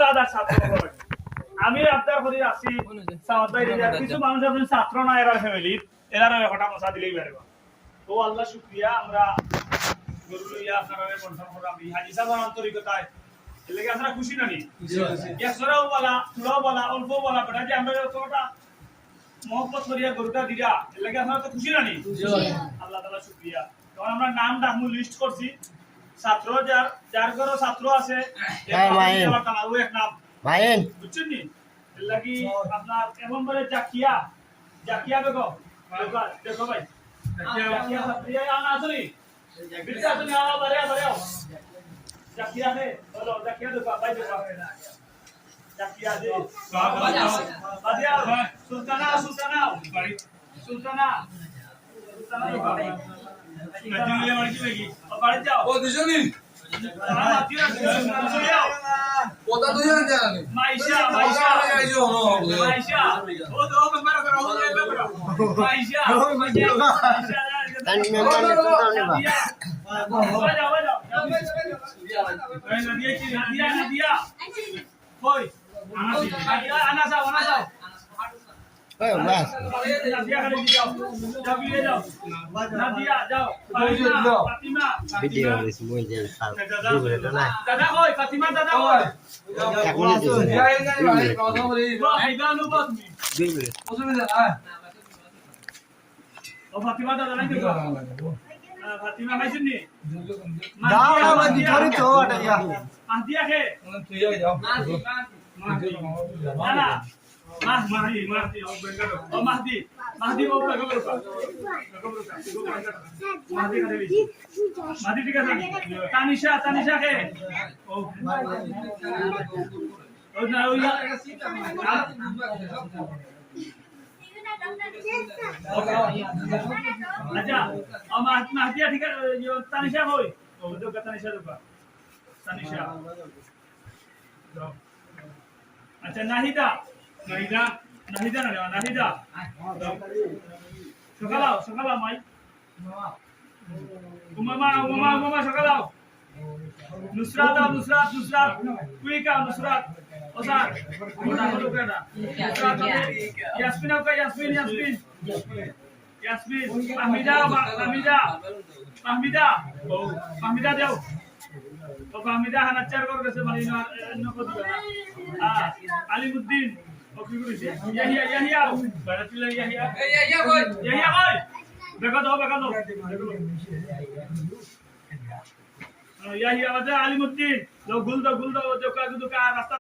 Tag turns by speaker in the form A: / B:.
A: উস্তাদ আর ছাত্র আমি আপনার করি আছি কিছু মানুষ আপনি ছাত্র না এরা ফ্যামিলি এরা একটা মশা দিলেই বেরোবা তো আল্লাহ শুক্রিয়া আমরা গরু লইয়া আপনারা কনফার্ম করলাম হাজি সাহেব আন্তরিকতায় এর লাগে আপনারা খুশি নানি একশোরাও বলা তুলাও বলা অল্প বলা বেটা যে আমরা যতটা মহব্বত করিয়া গরুটা দিরা এর লাগে আপনারা তো খুশি নানি আল্লাহ তাআলা শুকরিয়া তখন আমরা নাম ডাকমু লিস্ট করছি ছাত্র যার ঘরে ছাত্র আছে
B: হ্যাঁ মাইন
A: ও এক নাম
B: মাইন
A: বুঝছেন নি এর লাগি আপনার এমন বলে জাকিয়া বেগম দেখো ভাই জাকিয়া প্রিয়া আনা আসলি বিরসা তুমি আও বারে জাকিয়া হে বলো জাকিয়া দেখো ভাই দেখো জাকিয়া দে বাদিয়া সুলতানা দেখো নাজিলে মারি কি লাগি বাড়ি যাও
C: ও দুজনই ওটা দুজন জানেন
A: মাইশা
C: আইছো নো
A: মাইশা ও তো মেম্বার করো মাইশা নাদিয়া কই আনা যাও
B: ওই বাস
A: নাদিয়া খালি যাও বিয়ে যাও নাদিয়া যাও ফাতিমা
B: ভিডিও দিস মই যে সাল দিবলে না
A: দাদা কই ফাতিমা দাদা কই
B: এখন দিস
A: আইবানু বাত
B: দিবলে
A: ও ফাতিমা দাদা নাই দেখো ফাতিমা মাইছেন নি
B: দাও না মাদি ধরি তো আটাইয়া
A: মাহদিয়া কে
C: তুই যাও
A: না Mahdi, oh Mahdi mau berapa? Mahdi tiga lagi. Tanisha ke? Oh, nah, ya. Aja, oh Mahdi tiga, Tanisha boy. Oh, itu kata Tanisha lupa. Tanisha. Acha Nahida সকালাও মাই উমামা সকালাও নুসরাত কুইকা নুসরাত ওসার ওটা হলো কেডা নুসরাত ইয়াসমিন ফাহমিদা দেও তো ফাহমিদা হানাচার করে গেছে মানে নকো দিবা না আলিমউদ্দিন ওকে কইছে ইয়াহিয়া বারাতুল্লাহ ইয়াহিয়া কই দেখা দাও ইয়াহিয়া আলিমউদ্দিন গুল দাও রাস্তা